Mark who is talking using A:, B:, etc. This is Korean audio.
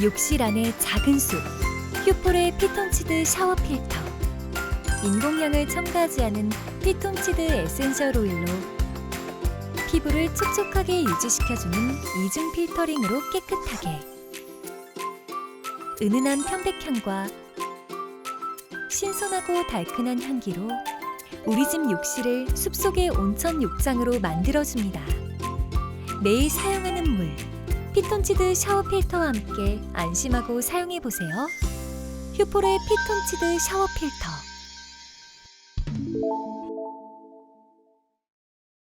A: 욕실 안의 작은 숲, 휴폴의 피톤치드 샤워 필터. 인공향을 첨가하지 않은 피톤치드 에센셜 오일로 피부를 촉촉하게 유지시켜주는 이중 필터링으로 깨끗하게. 은은한 편백향과 신선하고 달큰한 향기로 우리 집 욕실을 숲속의 온천 욕장으로 만들어줍니다. 매일 사용하는 물, 피톤치드 샤워 필터와 함께 안심하고 사용해보세요. 휴폴의 피톤치드 샤워 필터.